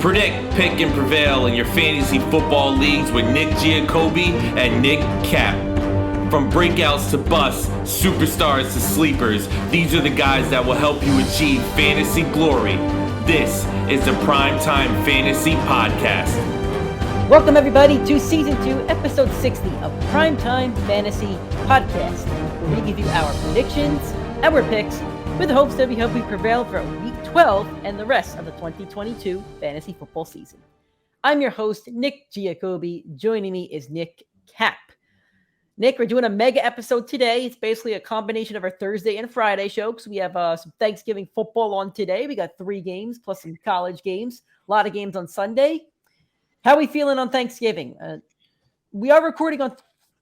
Predict, pick, and prevail in your fantasy football leagues with Nick Giacobbe and Nick Cap. From breakouts to busts, superstars to sleepers, these are the guys that will help you achieve fantasy glory. This is the PrimeTime Fantasy Podcast. Welcome everybody to Season 2, Episode 60 of PrimeTime Fantasy Podcast, where we give you our predictions, our picks, with the hopes that we help you prevail for Week 12 and the rest of the 2022 fantasy football season. I'm your host, Nick Giacobbe. Joining me is Nick Cap. Nick, we're doing a mega episode today. It's basically a combination of our Thursday and Friday show because we have some Thanksgiving football on today. We got 3 games plus some college games, a lot of games on Sunday. How are we feeling on Thanksgiving? We are recording on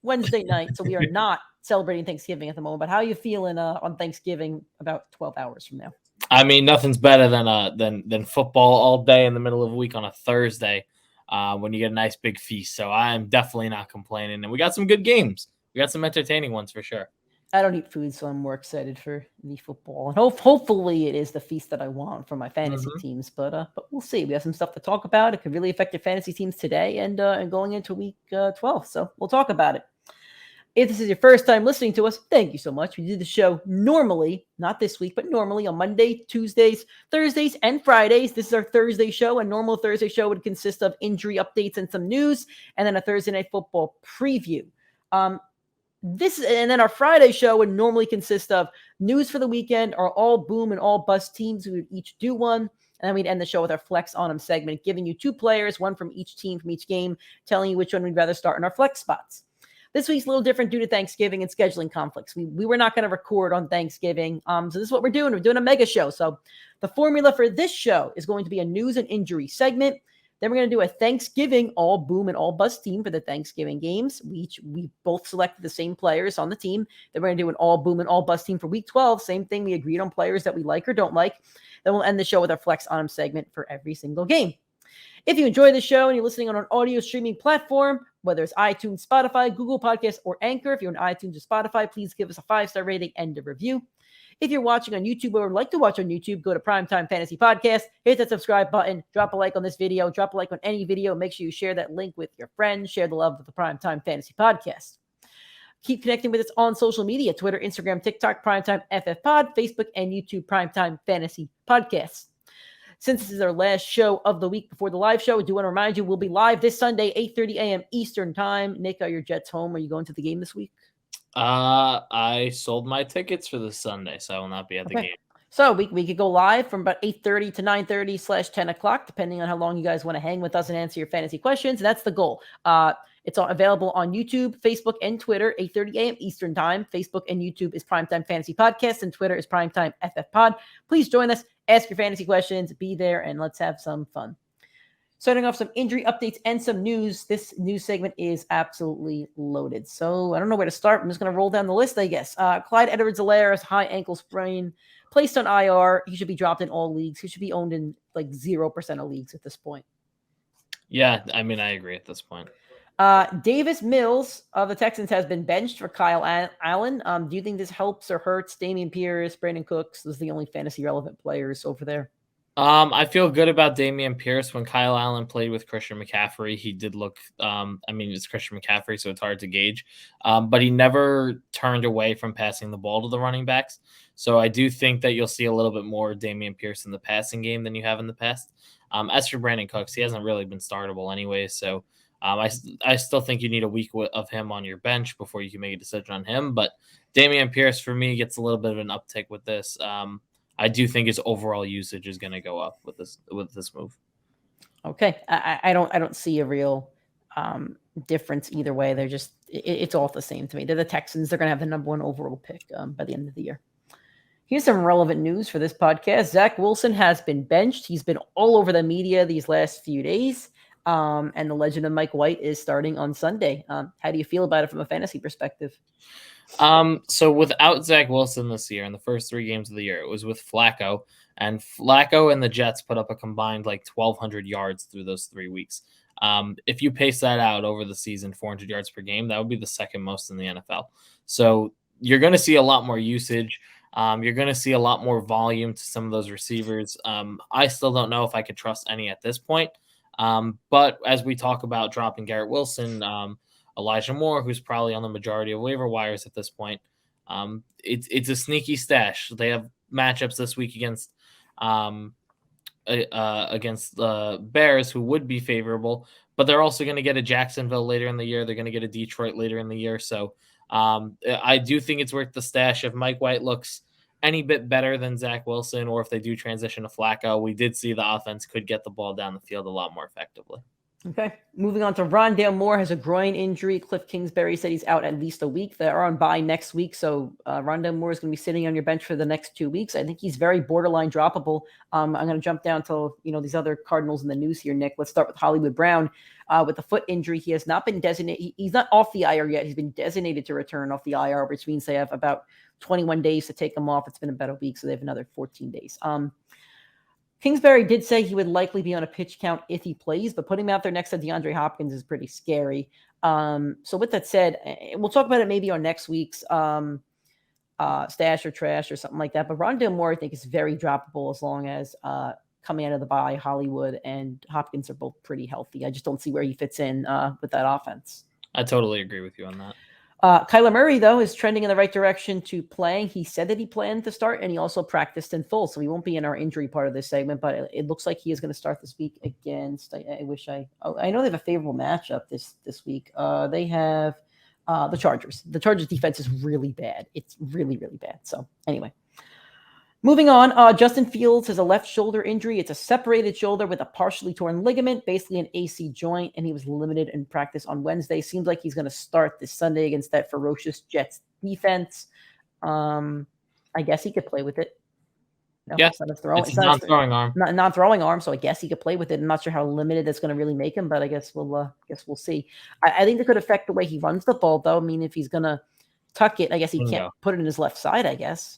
Wednesday night, so we are not celebrating Thanksgiving at the moment. But how are you feeling on Thanksgiving about 12 hours from now? I mean, nothing's better than football all day in the middle of a week on a Thursday when you get a nice big feast. So I'm definitely not complaining. And we got some good games. We got some entertaining ones for sure. I don't eat food, so I'm more excited for the football. And hopefully it is the feast that I want for my fantasy teams. But we'll see. We have some stuff to talk about. It could really affect your fantasy teams today and going into week 12. So we'll talk about it. If this is your first time listening to us, thank you so much. We do the show normally, not this week, but normally on Monday, Tuesdays, Thursdays, and Fridays. This is our Thursday show. A normal Thursday show would consist of injury updates and some news, and then a Thursday night football preview. And then our Friday show would normally consist of news for the weekend, our all boom and all bust teams. We would each do one. And then we'd end the show with our flex on them segment, giving you 2 players, one from each team from each game, telling you which one we'd rather start in our flex spots. This week's a little different due to Thanksgiving and scheduling conflicts. We were not going to record on Thanksgiving. So this is what we're doing. We're doing a mega show. So the formula for this show is going to be a news and injury segment. Then we're going to do a Thanksgiving all boom and all bust team for the Thanksgiving games. We both selected the same players on the team. Then we're going to do an all boom and all bust team for week 12. Same thing. We agreed on players that we like or don't like. Then we'll end the show with our flex on them segment for every single game. If you enjoy the show and you're listening on an audio streaming platform, whether it's iTunes, Spotify, Google Podcasts, or Anchor, if you're on iTunes or Spotify, please give us a 5-star rating and a review. If you're watching on YouTube or would like to watch on YouTube, go to PrimeTime Fantasy Podcast, hit that subscribe button, drop a like on this video, drop a like on any video. Make sure you share that link with your friends. Share the love of the PrimeTime Fantasy Podcast. Keep connecting with us on social media, Twitter, Instagram, TikTok, PrimeTimeFFPod, Facebook, and YouTube, PrimeTime Fantasy Podcasts. Since this is our last show of the week before the live show, I do want to remind you we'll be live this Sunday, 8:30 a.m. Eastern Time. Nick, are your Jets home? Are you going to the game this week? I sold my tickets for this Sunday, so I will not be at the game. So we could go live from about 8:30 to 9:30 / 10 o'clock, depending on how long you guys want to hang with us and answer your fantasy questions. And that's the goal. It's available on YouTube, Facebook, and Twitter, 8:30 a.m. Eastern Time. Facebook and YouTube is PrimeTime Fantasy Podcast, and Twitter is PrimeTime FFPod. Please join us, ask your fantasy questions, be there, and let's have some fun. Starting off some injury updates and some news. This news segment is absolutely loaded. So I don't know where to start. I'm just going to roll down the list, I guess. Clyde Edwards-Helaire's high ankle sprain, placed on IR. He should be dropped in all leagues. He should be owned in like 0% of leagues at this point. Yeah, I mean, I agree at this point. Davis Mills of the Texans has been benched for Kyle Allen. Do you think this helps or hurts Dameon Pierce, Brandon Cooks? Those are the only fantasy relevant players over there. I feel good about Dameon Pierce. When Kyle Allen played with Christian McCaffrey, he did look, it's Christian McCaffrey, so it's hard to gauge. But he never turned away from passing the ball to the running backs. So I do think that you'll see a little bit more Dameon Pierce in the passing game than you have in the past. As for Brandon Cooks, he hasn't really been startable anyway. So I still think you need a week of him on your bench before you can make a decision on him. But Dameon Pierce, for me, gets a little bit of an uptick with this. I do think his overall usage is going to go up with this move. Okay, I don't see a real difference either way. They're just it's all the same to me. They're the Texans. They're going to have the number 1 overall pick by the end of the year. Here's some relevant news for this podcast. Zach Wilson has been benched. He's been all over the media these last few days. And the legend of Mike White is starting on Sunday. How do you feel about it from a fantasy perspective? So without Zach Wilson this year, in the first 3 games of the year, it was with Flacco, and Flacco and the Jets put up a combined 1,200 yards through those 3 weeks. If you pace that out over the season, 400 yards per game, that would be the second most in the NFL. So you're going to see a lot more usage. You're going to see a lot more volume to some of those receivers. I still don't know if I could trust any at this point. But as we talk about dropping Garrett Wilson, Elijah Moore, who's probably on the majority of waiver wires at this point, it's a sneaky stash. They have matchups this week against Bears, who would be favorable, but they're also going to get a Jacksonville later in the year. They're going to get a Detroit later in the year. So I do think it's worth the stash. If Mike White looks any bit better than Zach Wilson, or if they do transition to Flacco, we did see the offense could get the ball down the field a lot more effectively. Okay, moving on to Rondale Moore has a groin injury. Cliff Kingsbury said he's out at least a week. They are on bye next week, so Rondale Moore is going to be sitting on your bench for the next 2 weeks. I think he's very borderline droppable. I'm going to jump down to these other Cardinals in the news here, Nick. Let's start with Hollywood Brown. With a foot injury, he has not been designated. He's not off the IR yet. He's been designated to return off the IR, which means they have about 21 days to take him off. It's been about a week, so they have another 14 days. Kingsbury did say he would likely be on a pitch count if he plays, but putting him out there next to DeAndre Hopkins is pretty scary. So with that said, we'll talk about it maybe on next week's stash or trash or something like that. But Rondale Moore, I think, is very droppable as long as coming out of the bye, Hollywood and Hopkins are both pretty healthy. I just don't see where he fits in with that offense. I totally agree with you on that. Kyler Murray, though, is trending in the right direction to playing. He said that he planned to start, and he also practiced in full, so he won't be in our injury part of this segment, but it looks like he is going to start this week against, I know they have a favorable matchup this week. They have the Chargers. The Chargers defense is really bad. It's really, really bad. So anyway. Moving on, Justin Fields has a left shoulder injury. It's a separated shoulder with a partially torn ligament, basically an AC joint, and he was limited in practice on Wednesday. Seems like he's going to start this Sunday against that ferocious Jets defense. I guess he could play with it. No, yeah, it's a non-throwing arm. Non-throwing arm, so I guess he could play with it. I'm not sure how limited that's going to really make him, but I guess we'll see. I think that could affect the way he runs the ball, though. I mean, if he's going to tuck it, I guess he can't put it in his left side, I guess.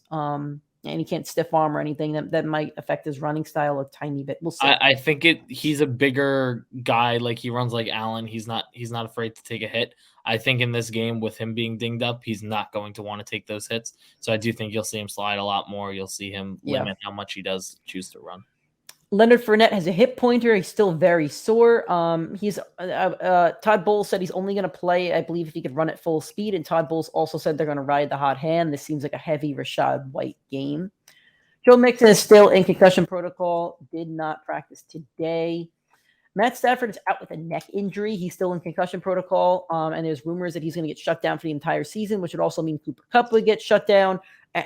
And he can't stiff arm or anything that might affect his running style a tiny bit. We'll see. I think he's a bigger guy. Like, he runs like Allen. He's not afraid to take a hit. I think in this game, with him being dinged up, he's not going to want to take those hits. So I do think you'll see him slide a lot more. You'll see him limit how much he does choose to run. Leonard Fournette has a hip pointer. He's still very sore. Todd Bowles said he's only going to play, I believe, if he could run at full speed. And Todd Bowles also said they're going to ride the hot hand. This seems like a heavy Rachaad White game. Joe Mixon is still in concussion protocol. Did not practice today. Matt Stafford is out with a neck injury. He's still in concussion protocol. And there's rumors that he's going to get shut down for the entire season, which would also mean Cooper Kupp would get shut down. I'm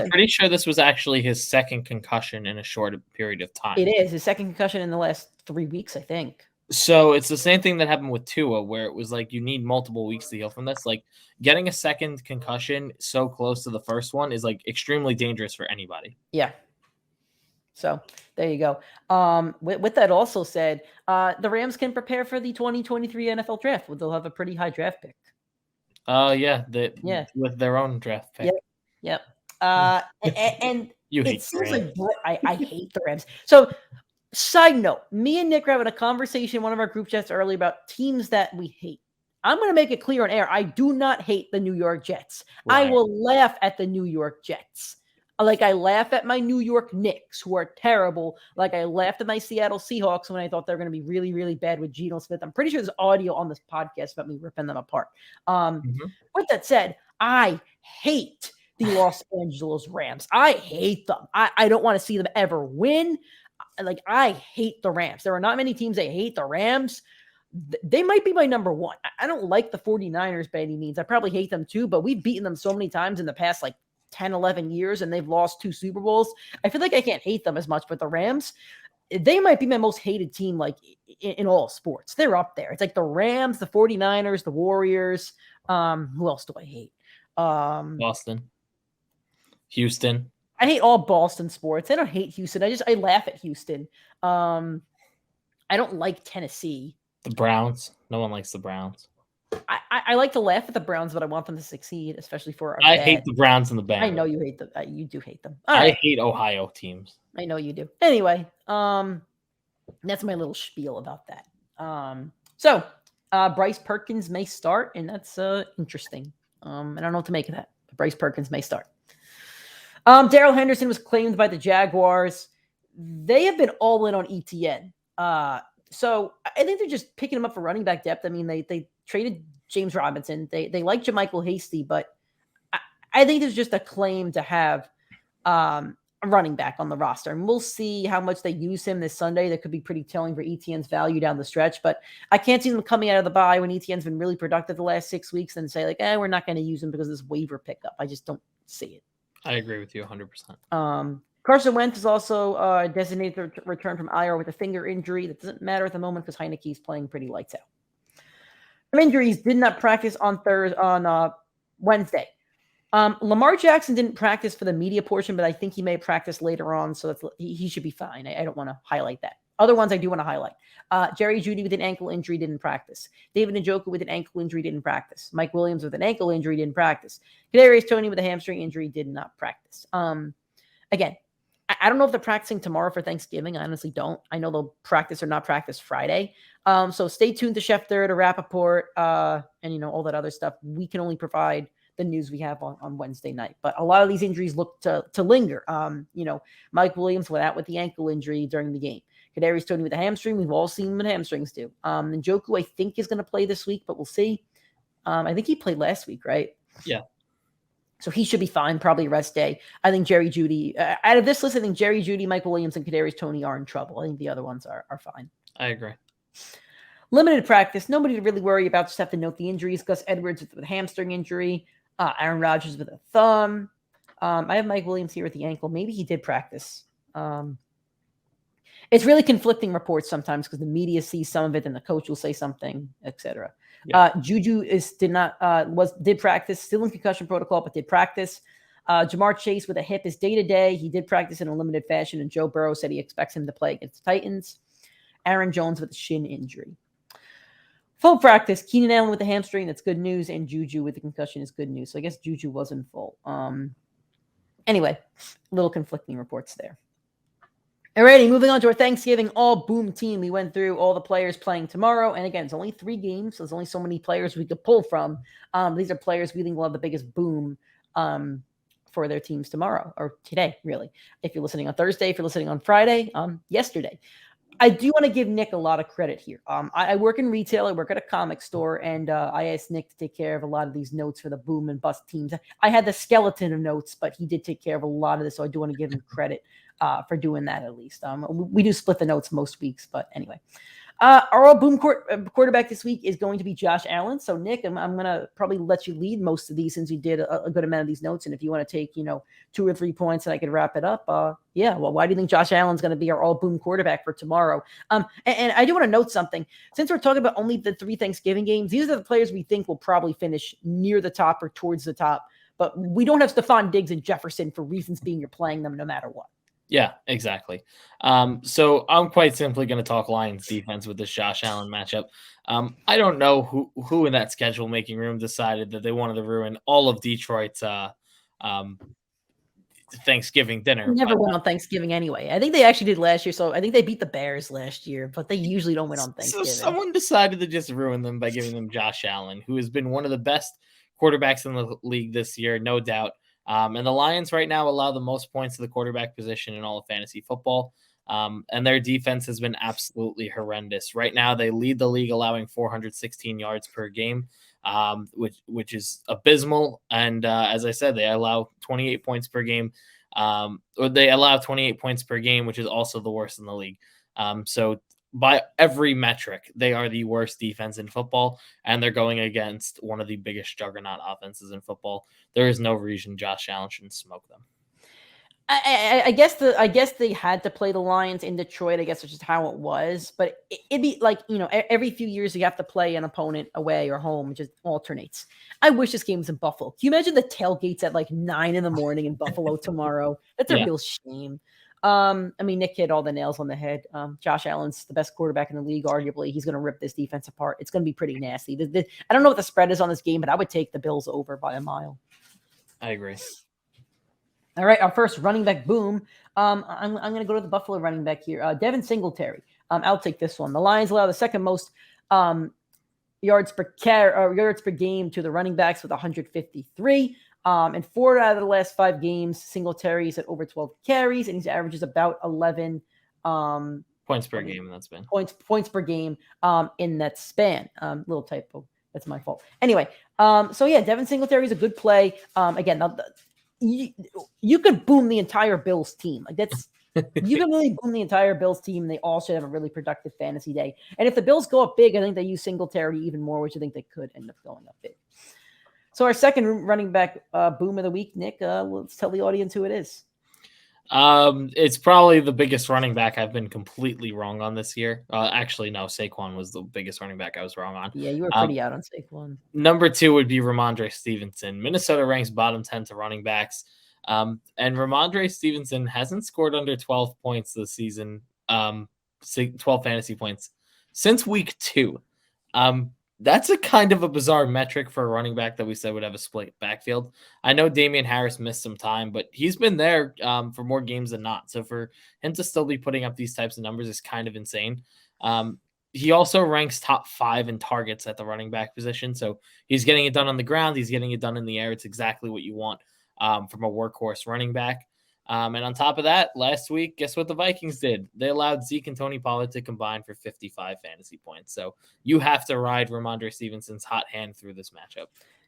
pretty sure this was actually his second concussion in a short period of time. It is his second concussion in the last 3 weeks, I think. So it's the same thing that happened with Tua, where it was like you need multiple weeks to heal from this. Like, getting a second concussion so close to the first one is like extremely dangerous for anybody. Yeah. So there you go. With that also said, the Rams can prepare for the 2023 NFL draft. They'll have a pretty high draft pick. With their own draft pick. Yep. And you hate it seems like I hate the Rams. So, side note, me and Nick were having a conversation in one of our group chats earlier about teams that we hate. I'm going to make it clear on air. I do not hate the New York Jets. Right. I will laugh at the New York Jets. Like I laugh at my New York Knicks, who are terrible. Like I laughed at my Seattle Seahawks when I thought they were going to be really, really bad with Geno Smith. I'm pretty sure there's audio on this podcast about me ripping them apart. With that said, I hate the Los Angeles Rams. I hate them. I don't want to see them ever win. Like, I hate the Rams. There are not many teams that hate the Rams. They might be my number one. I don't like the 49ers by any means. I probably hate them too, but we've beaten them so many times in the past, 10, 11 years, and they've lost 2 Super Bowls. I feel like I can't hate them as much, but the Rams, they might be my most hated team, in all sports. They're up there. It's like the Rams, the 49ers, the Warriors. Who else do I hate? Boston. Houston. I hate all Boston sports. I don't hate Houston. I laugh at Houston. I don't like Tennessee. The Browns. No one likes the Browns. I like to laugh at the Browns, but I want them to succeed, especially for I hate the Browns and the Bengals. I know you hate them. You do hate them. I hate Ohio teams. I know you do. Anyway, that's my little spiel about that. So Bryce Perkins may start, and that's interesting. I don't know what to make of that. Bryce Perkins may start. Darrell Henderson was claimed by the Jaguars. They have been all in on ETN. So I think they're just picking him up for running back depth. I mean, they traded James Robinson. They like JaMychal Hasty, but I think there's just a claim to have a running back on the roster. And we'll see how much they use him this Sunday. That could be pretty telling for ETN's value down the stretch. But I can't see them coming out of the bye when ETN's been really productive the last 6 weeks and say, like, we're not going to use him because of this waiver pickup. I just don't see it. I agree with you 100%. Carson Wentz is also designated to return from IR with a finger injury. That doesn't matter at the moment because Heineke's playing pretty lights out. Some injuries did not practice on Wednesday. Lamar Jackson didn't practice for the media portion, but I think he may practice later on, so he should be fine. I don't want to highlight that. Other ones I do want to highlight. Jerry Jeudy with an ankle injury didn't practice. David Njoku with an ankle injury didn't practice. Mike Williams with an ankle injury didn't practice. Kadarius Toney with a hamstring injury did not practice. Again, I don't know if they're practicing tomorrow for Thanksgiving. I honestly don't. I know they'll practice or not practice Friday. So stay tuned to Schefter, to Rappaport, and all that other stuff. We can only provide the news we have on Wednesday night. But a lot of these injuries look to linger. Mike Williams went out with the ankle injury during the game. Kadarius Toney with a hamstring. We've all seen what hamstrings do. Njoku, I think, is going to play this week, but we'll see. I think he played last week, right? Yeah. So he should be fine, probably a rest day. I think Jerry Jeudy, out of this list, I think Jerry Jeudy, Mike Williams, and Kadarius Toney are in trouble. I think the other ones are fine. I agree. Limited practice. Nobody to really worry about. Just have to note the injuries. Gus Edwards with a hamstring injury. Aaron Rodgers with a thumb. I have Mike Williams here with the ankle. Maybe he did practice. It's really conflicting reports sometimes because the media sees some of it and the coach will say something, etc. Yeah. Juju did practice, still in concussion protocol, but did practice. Jamar Chase with a hip is day-to-day. He did practice in a limited fashion, and Joe Burrow said he expects him to play against the Titans. Aaron Jones with a shin injury. Full practice. Keenan Allen with the hamstring, that's good news, and Juju with the concussion is good news. So I guess Juju wasn't full. Anyway, little conflicting reports there. Alrighty, moving on to our Thanksgiving all-boom team. We went through all the players playing tomorrow. And again, it's only 3 games, so there's only so many players we could pull from. These are players we think will have the biggest boom for their teams tomorrow, or today, really. If you're listening on Thursday, if you're listening on Friday, yesterday. I do want to give Nick a lot of credit here. I work in retail. I work at a comic store, and I asked Nick to take care of a lot of these notes for the boom and bust teams. I had the skeleton of notes, but he did take care of a lot of this, so I do want to give him credit for doing that at least. We do split the notes most weeks, but anyway. Our all-boom quarterback this week is going to be Josh Allen. So, Nick, I'm going to probably let you lead most of these since you did a good amount of these notes. And if you want to take, 2 or 3 points and I could wrap it up, why do you think Josh Allen's going to be our all-boom quarterback for tomorrow? And I do want to note something. Since we're talking about only the 3 Thanksgiving games, these are the players we think will probably finish near the top or towards the top. But we don't have Stephon Diggs and Jefferson for reasons being you're playing them no matter what. Yeah, exactly. So I'm quite simply going to talk Lions defense with this Josh Allen matchup. I don't know who in that schedule making room decided that they wanted to ruin all of Detroit's Thanksgiving dinner. Never went on Thanksgiving anyway. I think they actually did last year. So I think they beat the Bears last year, but they usually don't win on Thanksgiving. So someone decided to just ruin them by giving them Josh Allen, who has been one of the best quarterbacks in the league this year, no doubt. And the Lions right now allow the most points to the quarterback position in all of fantasy football. And their defense has been absolutely horrendous. Right now, they lead the league, allowing 416 yards per game, which is abysmal. And as I said, they allow 28 points per game. Or they allow 28 points per game, which is also the worst in the league. So by every metric, they are the worst defense in football, and they're going against one of the biggest juggernaut offenses in football. There is no reason Josh Allen shouldn't smoke them. I guess they had to play the Lions in Detroit. I guess it's just how it was. But it'd be like, every few years you have to play an opponent away or home. It just alternates. I wish this game was in Buffalo. Can you imagine the tailgates at like 9 a.m. in Buffalo tomorrow? That's a real shame. Nick hit all the nails on the head. Josh Allen's the best quarterback in the league, arguably. He's going to rip this defense apart. It's going to be pretty nasty. I don't know what the spread is on this game, but I would take the Bills over by a mile. I agree. All right, our first running back boom. I'm going to go to the Buffalo running back here. Devin Singletary. I'll take this one. The Lions allow the second most yards per game to the running backs with 153. In 4 out of the last 5 games, Singletary's at over 12 carries, and he's averages about 11 points per game. That's been points per game in that span. Little typo. That's my fault. Anyway, so yeah, Devin Singletary is a good play. Again, you could boom the entire Bills team. Like that's you can really boom the entire Bills team, and they all should have a really productive fantasy day. And if the Bills go up big, I think they use Singletary even more, which I think they could end up going up big. So our second running back boom of the week, Nick, let's tell the audience who it is. It's probably the biggest running back I've been completely wrong on this year. Actually, no, Saquon was the biggest running back I was wrong on. Yeah, you were pretty out on Saquon. Number 2 would be Ramondre Stevenson. Minnesota ranks bottom 10 to running backs. And Ramondre Stevenson hasn't scored under 12 points this season, 12 fantasy points since week 2. That's a kind of a bizarre metric for a running back that we said would have a split backfield. I know Damian Harris missed some time, but he's been there for more games than not. So for him to still be putting up these types of numbers is kind of insane. He also ranks top 5 in targets at the running back position. So he's getting it done on the ground. He's getting it done in the air. It's exactly what you want from a workhorse running back. And on top of that, last week, guess what the Vikings did? They allowed Zeke and Tony Pollard to combine for 55 fantasy points. So you have to ride Ramondre Stevenson's hot hand through this matchup.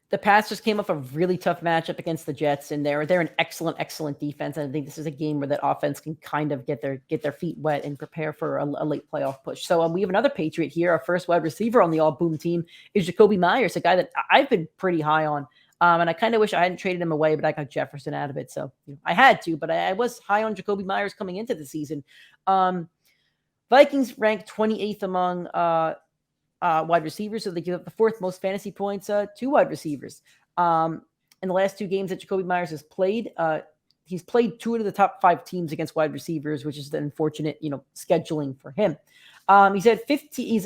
The Pats just came off a really tough matchup against the Jets, and they're an excellent defense. And I think this is a game where that offense can kind of get their feet wet and prepare for a late playoff push. So we have another Patriot here. Our first wide receiver on the all boom team is Jacoby Myers, a guy that I've been pretty high on. And I kind of wish I hadn't traded him away, but I got Jefferson out of it. So I had to, but I was high on Jacoby Myers coming into the season. Vikings ranked 28th among wide receivers, so they give up the 4th most fantasy points to wide receivers. In the last 2 games that Jacoby Myers has played, he's played 2 of the top 5 teams against wide receivers, which is the unfortunate, scheduling for him. He's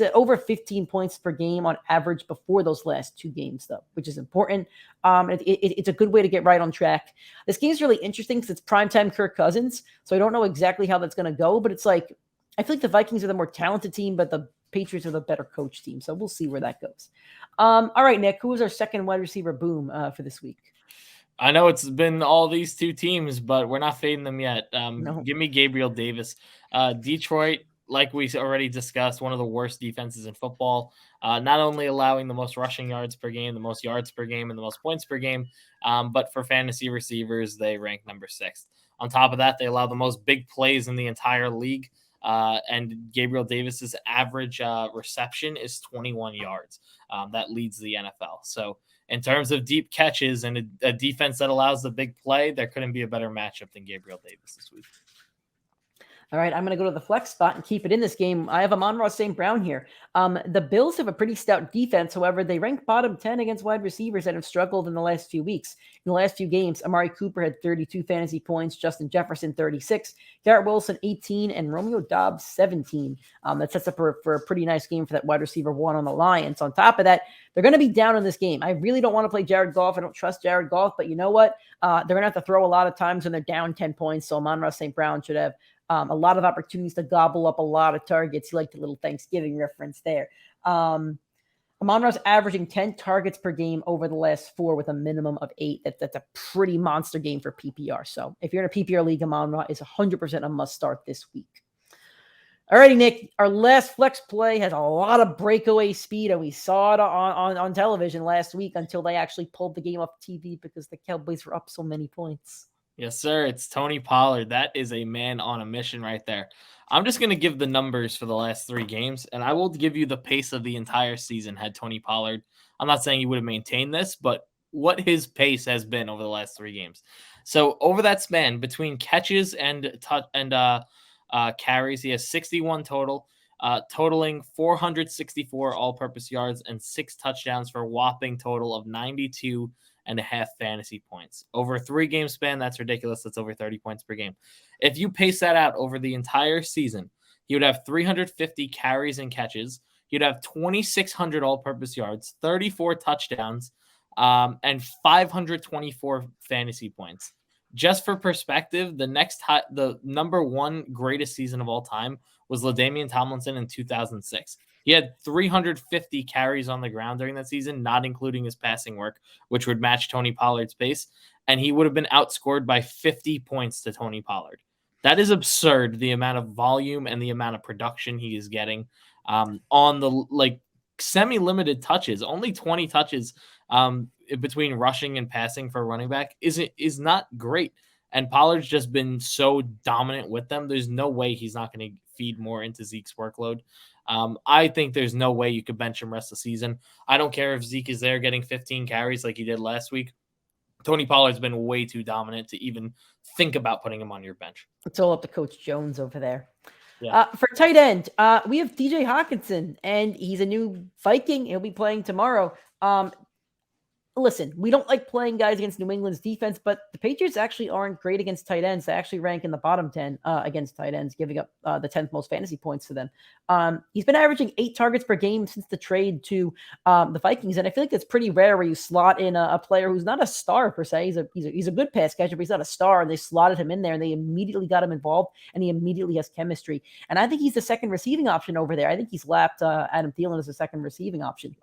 at over 15 points per game on average before those last 2 games, though, which is important. It's a good way to get right on track. This game is really interesting because it's primetime Kirk Cousins, so I don't know exactly how that's going to go, but it's like I feel like the Vikings are the more talented team, but the Patriots are the better coach team, so we'll see where that goes. All right, Nick, who is our second wide receiver boom for this week? I know it's been all these 2 teams, but we're not fading them yet. No. Give me Gabriel Davis. Detroit, like we already discussed, one of the worst defenses in football, not only allowing the most rushing yards per game, the most yards per game, and the most points per game, but for fantasy receivers, they rank number 6th. On top of that, they allow the most big plays in the entire league, and Gabriel Davis's average reception is 21 yards. That leads the NFL. So in terms of deep catches and a defense that allows the big play, there couldn't be a better matchup than Gabriel Davis this week. All right, I'm going to go to the flex spot and keep it in this game. I have Amon-Ra St. Brown here. The Bills have a pretty stout defense. However, they rank bottom 10 against wide receivers that have struggled in the last few weeks. In the last few games, Amari Cooper had 32 fantasy points, Justin Jefferson 36, Garrett Wilson 18, and Romeo Doubs 17. That sets up for a pretty nice game for that wide receiver 1 on the Lions. On top of that, they're going to be down in this game. I really don't want to play Jared Goff. I don't trust Jared Goff, but you know what? They're going to have to throw a lot of times when they're down 10 points, so Amon-Ra St. Brown should have a lot of opportunities to gobble up a lot of targets. You like the little Thanksgiving reference there. Amon-Ra's averaging 10 targets per game over the last 4 with a minimum of 8. That's a pretty monster game for PPR. So if you're in a PPR league, Amon-Ra is 100% a must start this week. Alrighty, Nick, our last flex play has a lot of breakaway speed, and we saw it on television last week until they actually pulled the game off TV because the Cowboys were up so many points. Yes, sir. It's Tony Pollard. That is a man on a mission right there. I'm just going to give the numbers for the last 3 games, and I will give you the pace of the entire season had Tony Pollard. I'm not saying he would have maintained this, but what his pace has been over the last 3 games. So over that span between catches and carries, he has 61 total, totaling 464 all-purpose yards and 6 touchdowns for a whopping total of 92.5 fantasy points. Over a 3-game span, that's ridiculous. That's over 30 points per game. If you pace that out over the entire season, he would have 350 carries and catches. He'd have 2,600 all-purpose yards, 34 touchdowns, and 524 fantasy points. Just for perspective, the number 1 greatest season of all time was LaDainian Tomlinson in 2006. He had 350 carries on the ground during that season, not including his passing work, which would match Tony Pollard's pace, and he would have been outscored by 50 points to Tony Pollard. That is absurd, the amount of volume and the amount of production he is getting on the semi-limited touches. Only 20 touches between rushing and passing for a running back is not great. And Pollard's just been so dominant with them. There's no way he's not going to feed more into Zeke's workload. I think there's no way you could bench him rest of the season. I don't care if Zeke is there getting 15 carries like he did last week. Tony Pollard's been way too dominant to even think about putting him on your bench. It's all up to Coach Jones over there. Yeah. For tight end, we have TJ Hawkinson, and he's a new Viking. He'll be playing tomorrow. Listen, we don't like playing guys against New England's defense, but the Patriots actually aren't great against tight ends. They actually rank in the bottom 10 against tight ends, giving up the 10th most fantasy points to them. He's been averaging 8 targets per game since the trade to the Vikings, and I feel like it's pretty rare where you slot in a player who's not a star per se. He's a good pass catcher, but he's not a star, and they slotted him in there, and they immediately got him involved, and he immediately has chemistry. And I think he's the second receiving option over there. I think he's lapped Adam Thielen as a second receiving option.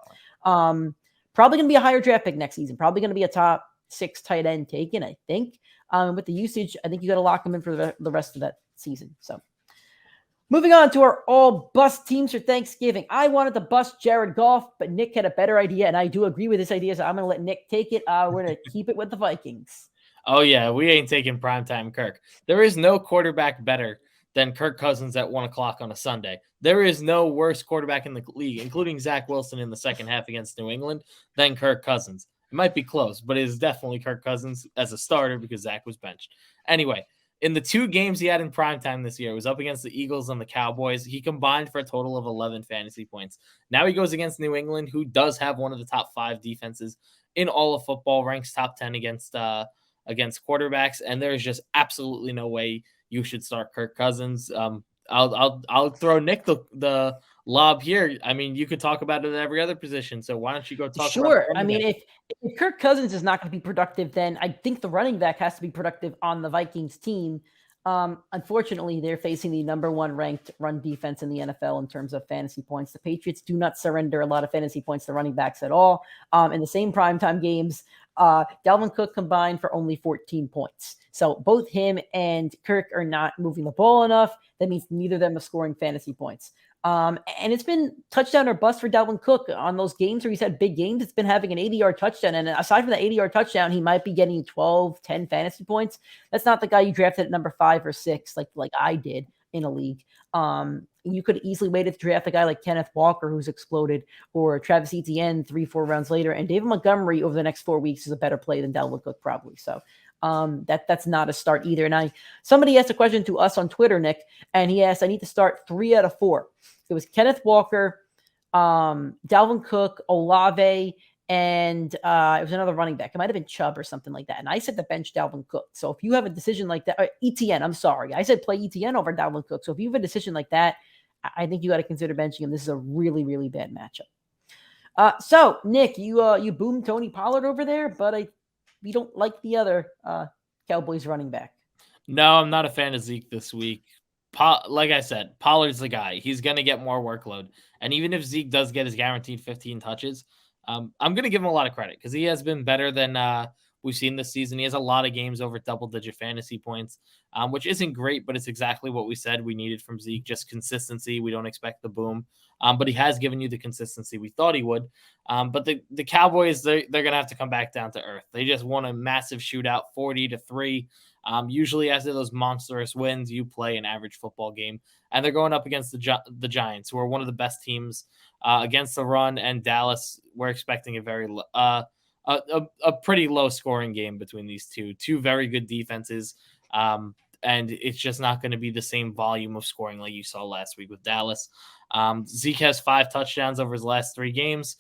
Probably going to be a higher draft pick next season. Probably going to be a top 6 tight end taken, I think. With the usage, I think you got to lock him in for the rest of that season. So, moving on to our all bust teams for Thanksgiving. I wanted to bust Jared Goff, but Nick had a better idea, and I do agree with this idea, so I'm going to let Nick take it. We're going to keep it with the Vikings. Oh, yeah, we ain't taking primetime Kirk. There is no quarterback better than Kirk Cousins at 1 o'clock on a Sunday. There is no worse quarterback in the league, including Zach Wilson in the second half against New England, than Kirk Cousins. It might be close, but it is definitely Kirk Cousins as a starter because Zach was benched. Anyway, in the 2 games he had in primetime this year, it was up against the Eagles and the Cowboys. He combined for a total of 11 fantasy points. Now he goes against New England, who does have one of the top 5 defenses in all of football, ranks top 10 against quarterbacks, and there's just absolutely no way you should start Kirk Cousins. I'll throw Nick the lob here. I mean, you could talk about it at every other position. So why don't you go talk? Sure. I mean, if Kirk Cousins is not going to be productive, then I think the running back has to be productive on the Vikings team. Unfortunately, they're facing the number 1 ranked run defense in the NFL in terms of fantasy points. The Patriots do not surrender a lot of fantasy points to running backs at all. In the same primetime games, Dalvin Cook combined for only 14 points. So both him and Kirk are not moving the ball enough. That means neither of them are scoring fantasy points. And it's been touchdown or bust for Dalvin Cook on those games where he's had big games. It's been having an 80-yard touchdown. And aside from the 80-yard touchdown, he might be getting 12, 10 fantasy points. That's not the guy you drafted at number 5 or 6, like I did in a league. You could easily wait to draft a guy like Kenneth Walker, who's exploded, or Travis Etienne 3-4 rounds later. And David Montgomery over the next 4 weeks is a better play than Dalvin Cook probably. So that's not a start either. And somebody asked a question to us on Twitter, Nick, and he asked, I need to start 3 out of 4. It was Kenneth Walker, Dalvin Cook, Olave, and it was another running back. It might have been Chubb or something like that. And I said to bench Dalvin Cook. So if you have a decision like that, ETN, I'm sorry. I said play ETN over Dalvin Cook. So if you have a decision like that, I think you got to consider benching him. This is a really, really bad matchup. So Nick, you boomed Tony Pollard over there, but we don't like the other Cowboys running back. No, I'm not a fan of Zeke this week. Like I said, Pollard's the guy. He's going to get more workload. And even if Zeke does get his guaranteed 15 touches, I'm going to give him a lot of credit because he has been better than we've seen this season. He has a lot of games over double-digit fantasy points, which isn't great, but it's exactly what we said we needed from Zeke, just consistency. We don't expect the boom, but he has given you the consistency we thought he would. But the Cowboys, they're going to have to come back down to earth. They just won a massive shootout, 40-3. Usually after those monstrous wins, you play an average football game, and they're going up against the Giants, who are one of the best teams against the run, and Dallas, we're expecting a pretty low scoring game between these two very good defenses. And it's just not going to be the same volume of scoring like you saw last week with Dallas. Zeke has 5 touchdowns over his last 3 games.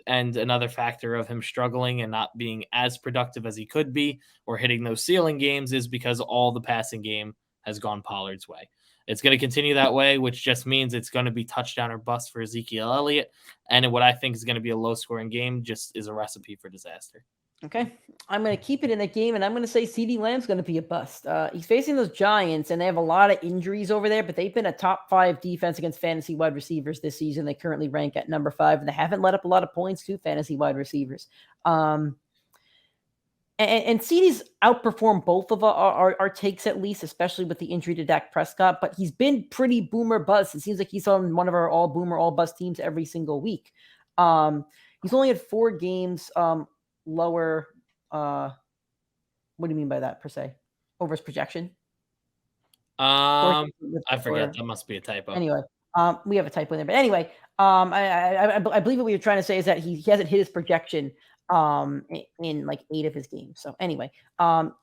And another factor of him struggling and not being as productive as he could be or hitting those ceiling games is because all the passing game has gone Pollard's way. It's going to continue that way, which just means it's going to be touchdown or bust for Ezekiel Elliott. And what I think is going to be a low-scoring game just is a recipe for disaster. Okay. I'm going to keep it in the game, and I'm going to say CeeDee Lamb's going to be a bust. He's facing those Giants, and they have a lot of injuries over there, but they've been a top 5 defense against fantasy wide receivers this season. They currently rank at number 5, and they haven't let up a lot of points to fantasy wide receivers. And CeeDee's outperformed both of our takes, at least, especially with the injury to Dak Prescott, but he's been pretty boomer bust. It seems like he's on one of our all boomer, all bust teams every single week. He's only had 4 games lower. What do you mean by that, per se? Over his projection? I forget. That must be a typo. Anyway, we have a typo in there. But anyway, I believe what we were trying to say is that he hasn't hit his projection in like 8 of his games. So anyway,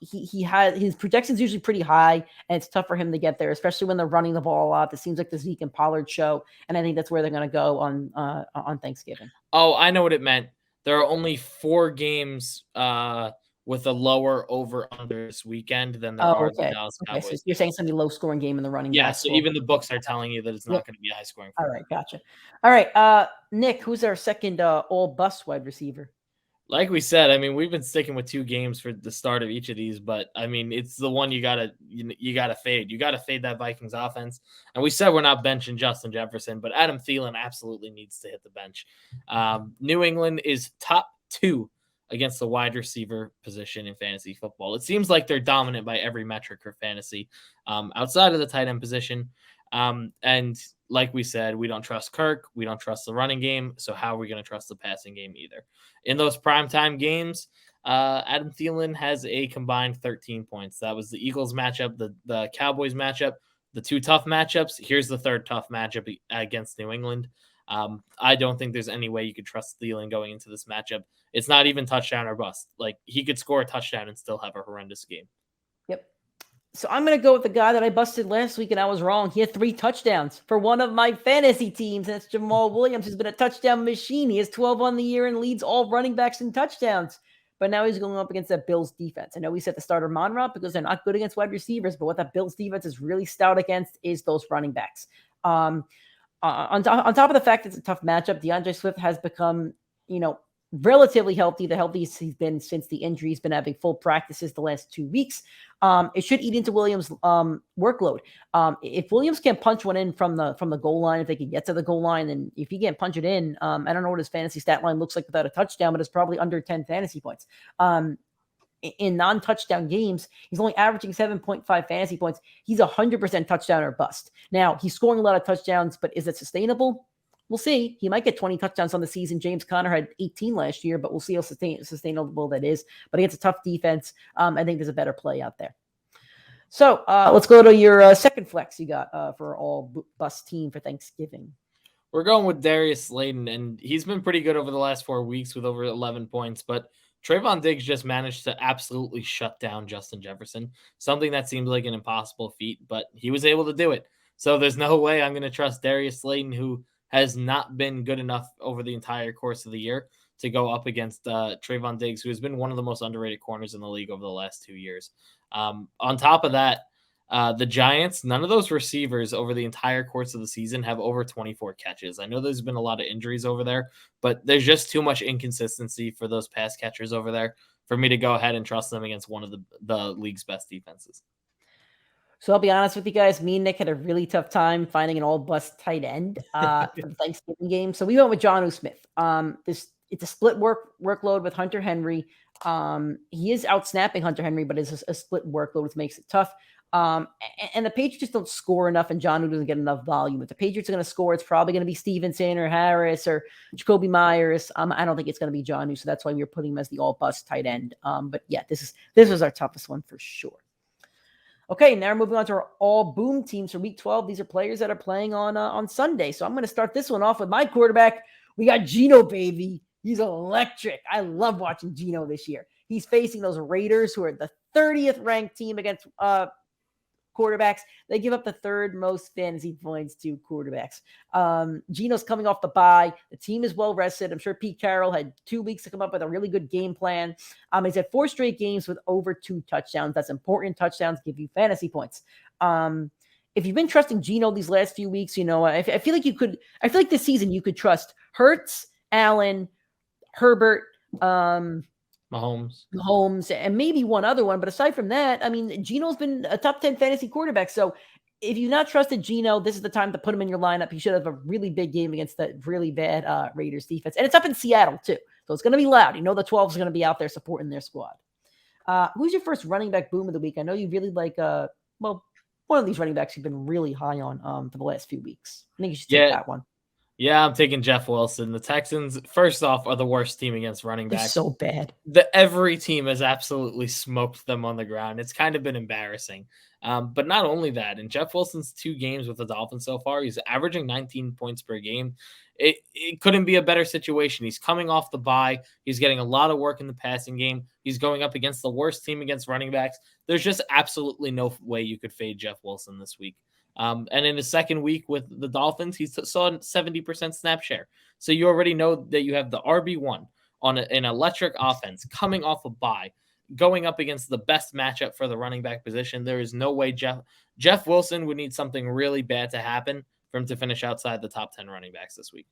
he had his projection's usually pretty high, and it's tough for him to get there, especially when they're running the ball a lot. It seems like the Zeke and Pollard show, and I think that's where they're going to go on Thanksgiving. Oh, I know what it meant. There are only 4 games with a lower over-under this weekend than there are the Dallas Cowboys. So you're saying it's going to be a low-scoring game in the running back. Yeah, so even the books are telling you that it's not going to be a high-scoring. All right, gotcha. All right, Nick, who's our second all-bust wide receiver? Like we said, I mean, we've been sticking with 2 games for the start of each of these, but I mean, it's the one you gotta fade. You gotta fade that Vikings offense. And we said we're not benching Justin Jefferson, but Adam Thielen absolutely needs to hit the bench. New England is top 2 against the wide receiver position in fantasy football. It seems like they're dominant by every metric for fantasy, outside of the tight end position. And like we said, we don't trust Kirk. We don't trust the running game. So how are we going to trust the passing game either? In those primetime games, Adam Thielen has a combined 13 points. That was the Eagles matchup, the Cowboys matchup, the 2 tough matchups. Here's the 3rd tough matchup against New England. I don't think there's any way you could trust Thielen going into this matchup. It's not even touchdown or bust. Like, he could score a touchdown and still have a horrendous game. Yep. So I'm going to go with the guy that I busted last week, and I was wrong. He had 3 touchdowns for one of my fantasy teams, and it's Jamal Williams, who's been a touchdown machine. He has 12 on the year and leads all running backs in touchdowns. But now he's going up against that Bills defense. I know we said the starter Monroe because they're not good against wide receivers, but what that Bills defense is really stout against is those running backs. On top of the fact it's a tough matchup, DeAndre Swift has become, relatively healthy, the healthiest he's been since the injury. He's been having full practices the last 2 weeks. It should eat into Williams' workload. If Williams can't punch one in from the goal line, if they can get to the goal line, and if he can't punch it in, I don't know what his fantasy stat line looks like without a touchdown, but it's probably under 10 fantasy points. In non-touchdown games, he's only averaging 7.5 fantasy points. He's 100% touchdown or bust. Now, he's scoring a lot of touchdowns, but is it sustainable? We'll see. He might get 20 touchdowns on the season. James Conner had 18 last year, but we'll see how sustainable that is. But against a tough defense, I think there's a better play out there. So let's go to your second flex you got for all bust team for Thanksgiving. We're going with Darius Slayton, and he's been pretty good over the last 4 weeks with over 11 points, but Trayvon Diggs just managed to absolutely shut down Justin Jefferson, something that seemed like an impossible feat, but he was able to do it. So there's no way I'm going to trust Darius Slayton, who has not been good enough over the entire course of the year to go up against Trayvon Diggs, who has been one of the most underrated corners in the league over the last 2 years. On top of that, the Giants, none of those receivers over the entire course of the season have over 24 catches. I know there's been a lot of injuries over there, but there's just too much inconsistency for those pass catchers over there for me to go ahead and trust them against one of the league's best defenses. So I'll be honest with you guys. Me and Nick had a really tough time finding an all-bust tight end for the Thanksgiving game. So we went with Jonnu Smith. It's a split workload with Hunter Henry. He is out-snapping Hunter Henry, but it's a split workload, which makes it tough. And the Patriots just don't score enough, and Jonnu doesn't get enough volume. If the Patriots are going to score, it's probably going to be Stevenson or Harris or Jacoby Myers. I don't think it's going to be Jonnu, so that's why we were putting him as the all-bust tight end. But yeah, this was our toughest one for sure. Okay, now we're moving on to our all-boom teams for Week 12. These are players that are playing on Sunday. So I'm going to start this one off with my quarterback. We got Geno, baby. He's electric. I love watching Geno this year. He's facing those Raiders, who are the 30th ranked team against quarterbacks. They give up the 3rd most fantasy points to quarterbacks. Geno's coming off the bye. The team is well rested. I'm sure Pete Carroll had 2 weeks to come up with a really good game plan. He's had 4 straight games with over 2 touchdowns. That's important. Touchdowns give you fantasy points. If you've been trusting Geno these last few weeks, I feel like this season you could trust Hurts, Allen, Herbert, Mahomes, and maybe one other one. But aside from that, I mean, Geno's been a top 10 fantasy quarterback. So if you've not trusted Geno, this is the time to put him in your lineup. He should have a really big game against that really bad Raiders defense. And it's up in Seattle, too. So it's going to be loud. You know the 12 is going to be out there supporting their squad. Who's your first running back boom of the week? I know you really like, one of these running backs you've been really high on for the last few weeks. I think you should take that one. Yeah, I'm taking Jeff Wilson. The Texans, first off, are the worst team against running backs. They're so bad. Every team has absolutely smoked them on the ground. It's kind of been embarrassing. But not only that, in Jeff Wilson's 2 games with the Dolphins so far, he's averaging 19 points per game. It couldn't be a better situation. He's coming off the bye. He's getting a lot of work in the passing game. He's going up against the worst team against running backs. There's just absolutely no way you could fade Jeff Wilson this week. And in his second week with the Dolphins, he saw a 70% snap share. So you already know that you have the RB1 on an electric offense coming off a bye, going up against the best matchup for the running back position. There is no way Jeff Wilson would need something really bad to happen for him to finish outside the top 10 running backs this week.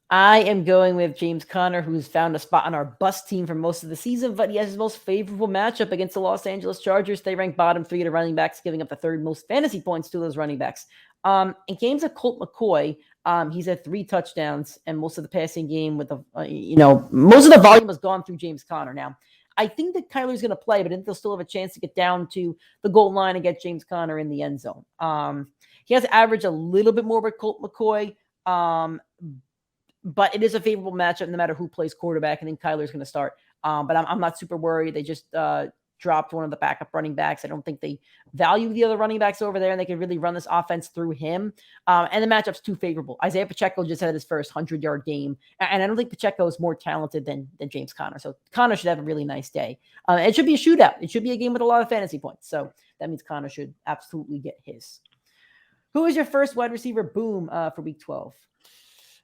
I am going with James Conner, who's found a spot on our bust team for most of the season, but he has his most favorable matchup against the Los Angeles Chargers. They rank bottom 3 to running backs, giving up the 3rd most fantasy points to those running backs. In games of Colt McCoy, he's had 3 touchdowns, and most of the passing game with most of the volume has gone through James Conner. Now, I think that Kyler's going to play, but I think they'll still have a chance to get down to the goal line and get James Conner in the end zone. He has averaged a little bit more with Colt McCoy, but it is a favorable matchup no matter who plays quarterback. I think Kyler's going to start. But I'm not super worried. They just dropped one of the backup running backs. I don't think they value the other running backs over there, and they can really run this offense through him. And the matchup's too favorable. Isaiah Pacheco just had his first 100-yard game, and I don't think Pacheco is more talented than James Conner. So Conner should have a really nice day. It should be a shootout. It should be a game with a lot of fantasy points. So that means Conner should absolutely get his. Who is your first wide receiver boom for Week 12?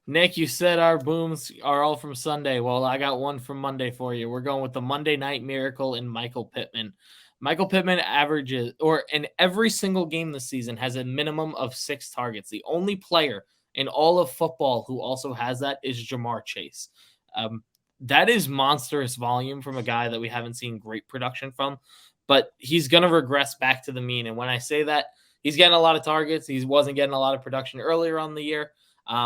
Nick, you said our booms are all from Sunday. Well, I got one from Monday for you. We're going with the Monday Night Miracle in Michael Pittman. Michael Pittman averages, or in every single game this season, has a minimum of 6 targets. The only player in all of football who also has that is Jamar Chase. That is monstrous volume from a guy that we haven't seen great production from, but he's going to regress back to the mean. And when I say that, he's getting a lot of targets. He wasn't getting a lot of production earlier on the year.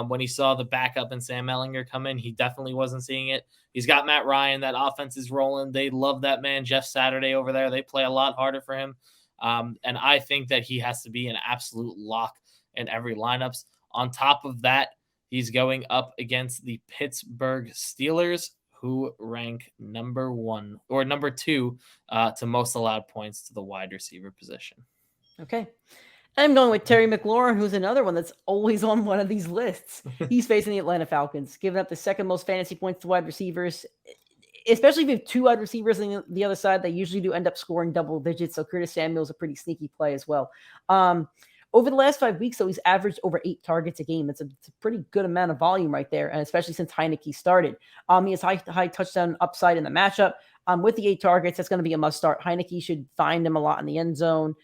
When he saw the backup and Sam Ehlinger come in, he definitely wasn't seeing it. He's got Matt Ryan. That offense is rolling. They love that man, Jeff Saturday over there. They play a lot harder for him. And I think that he has to be an absolute lock in every lineups. On top of that, he's going up against the Pittsburgh Steelers, who rank number 2 to most allowed points to the wide receiver position. Okay. I'm going with Terry McLaurin, who's another one that's always on one of these lists. He's facing the Atlanta Falcons, giving up the 2nd most fantasy points to wide receivers. Especially if you have 2 wide receivers on the other side, they usually do end up scoring double digits. So Curtis Samuel's a pretty sneaky play as well. Over the last 5 weeks, though, he's averaged over 8 targets a game. It's a pretty good amount of volume right there, and especially since Heineke started. He has high touchdown upside in the matchup. With the 8 targets, that's going to be a must start. Heineke should find him a lot in the end zone.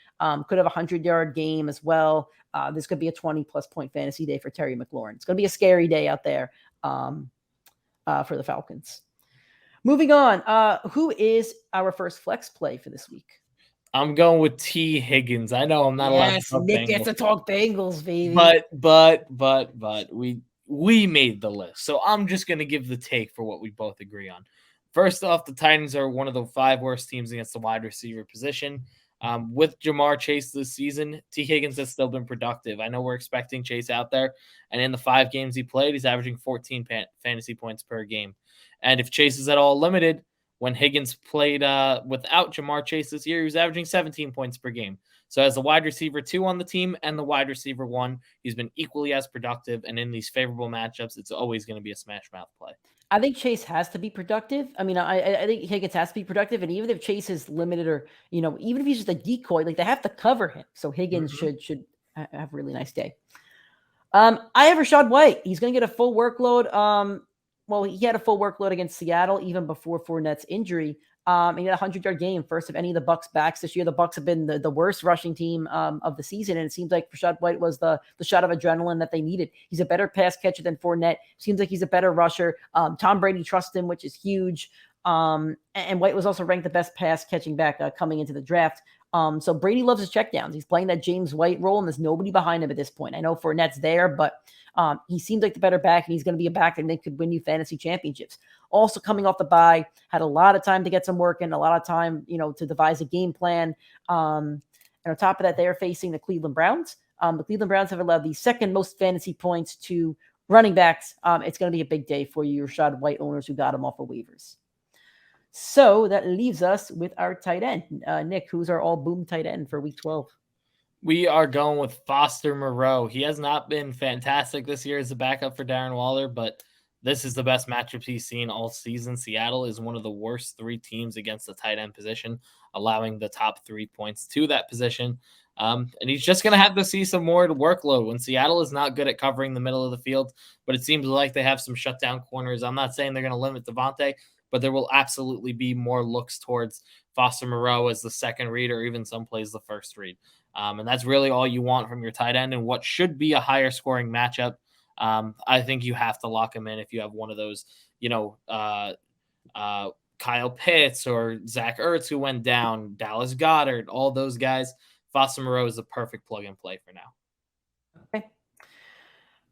Could have a 100-yard game as well. This could be a 20-plus point fantasy day for Terry McLaurin. It's going to be a scary day out there for the Falcons. Moving on, who is our first flex play for this week? I'm going with T. Higgins. I know I'm not allowed to talk Nick Bengals. gets to talk Bengals, baby. But we made the list. So I'm just going to give the take for what we both agree on. First off, the Titans are one of the 5 worst teams against the wide receiver position. With Jamar Chase this season, T. Higgins has still been productive. I know we're expecting Chase out there, and in the 5 games he played, he's averaging 14 fantasy points per game. And if Chase is at all limited, when Higgins played without Jamar Chase this year, he was averaging 17 points per game. So as the wide receiver 2 on the team and the wide receiver 1, he's been equally as productive. And in these favorable matchups, it's always going to be a smash mouth play. I think Chase has to be productive. I mean, I think Higgins has to be productive. And even if Chase is limited or, even if he's just a decoy, like they have to cover him. So Higgins should have a really nice day. I have Rachaad White. He's going to get a full workload. Well, he had a full workload against Seattle even before Fournette's injury. He had a 100-yard game, first of any of the Bucs backs this year. The Bucs have been the worst rushing team of the season, and it seems like Rachaad White was the shot of adrenaline that they needed. He's a better pass catcher than Fournette. Seems like he's a better rusher. Tom Brady trusts him, which is huge. And White was also ranked the best pass catching back coming into the draft. So Brady loves his checkdowns. He's playing that James White role, and there's nobody behind him at this point. I know Fournette's there, but he seems like the better back, and he's going to be a back that could win you fantasy championships. Also coming off the bye, had a lot of time to get some work in, a lot of time, to devise a game plan. And on top of that, they are facing the Cleveland Browns. The Cleveland Browns have allowed the second most fantasy points to running backs. It's going to be a big day for you Rachaad White owners who got him off of waivers. So that leaves us with our tight end. Nick, who's our all-boom tight end for Week 12? We are going with Foster Moreau. He has not been fantastic this year as a backup for Darren Waller, but this is the best matchup he's seen all season. Seattle is one of the worst 3 teams against the tight end position, allowing the top 3 points to that position. And he's just going to have to see some more workload when Seattle is not good at covering the middle of the field, but it seems like they have some shutdown corners. I'm not saying they're going to limit Devontae, but there will absolutely be more looks towards Foster Moreau as the second read or even some plays the first read. And that's really all you want from your tight end and what should be a higher scoring matchup. I think you have to lock him in if you have one of those, Kyle Pitts or Zach Ertz who went down, Dallas Goedert, all those guys. Foster Moreau is the perfect plug and play for now. Okay.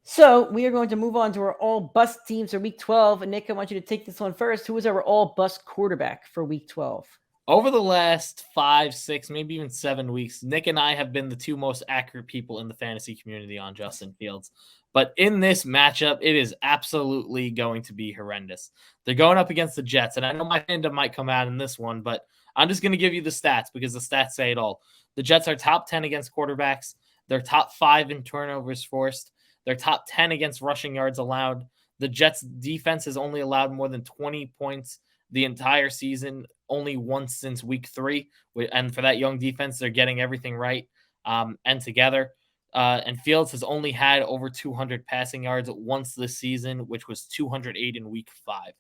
So we are going to move on to our all bust teams for Week 12. And Nick, I want you to take this one first. Who is our all bust quarterback for Week 12? Over the last 5, 6, maybe even 7 weeks, Nick and I have been the 2 most accurate people in the fantasy community on Justin Fields. But in this matchup, it is absolutely going to be horrendous. They're going up against the Jets, and I know my fandom might come out in this one, but I'm just going to give you the stats because the stats say it all. The Jets are top 10 against quarterbacks. They're top 5 in turnovers forced. They're top 10 against rushing yards allowed. The Jets defense has only allowed more than 20 points the entire season, only once since Week 3. And for that young defense, they're getting everything right and together. And Fields has only had over 200 passing yards once this season, which was 208 in Week 5.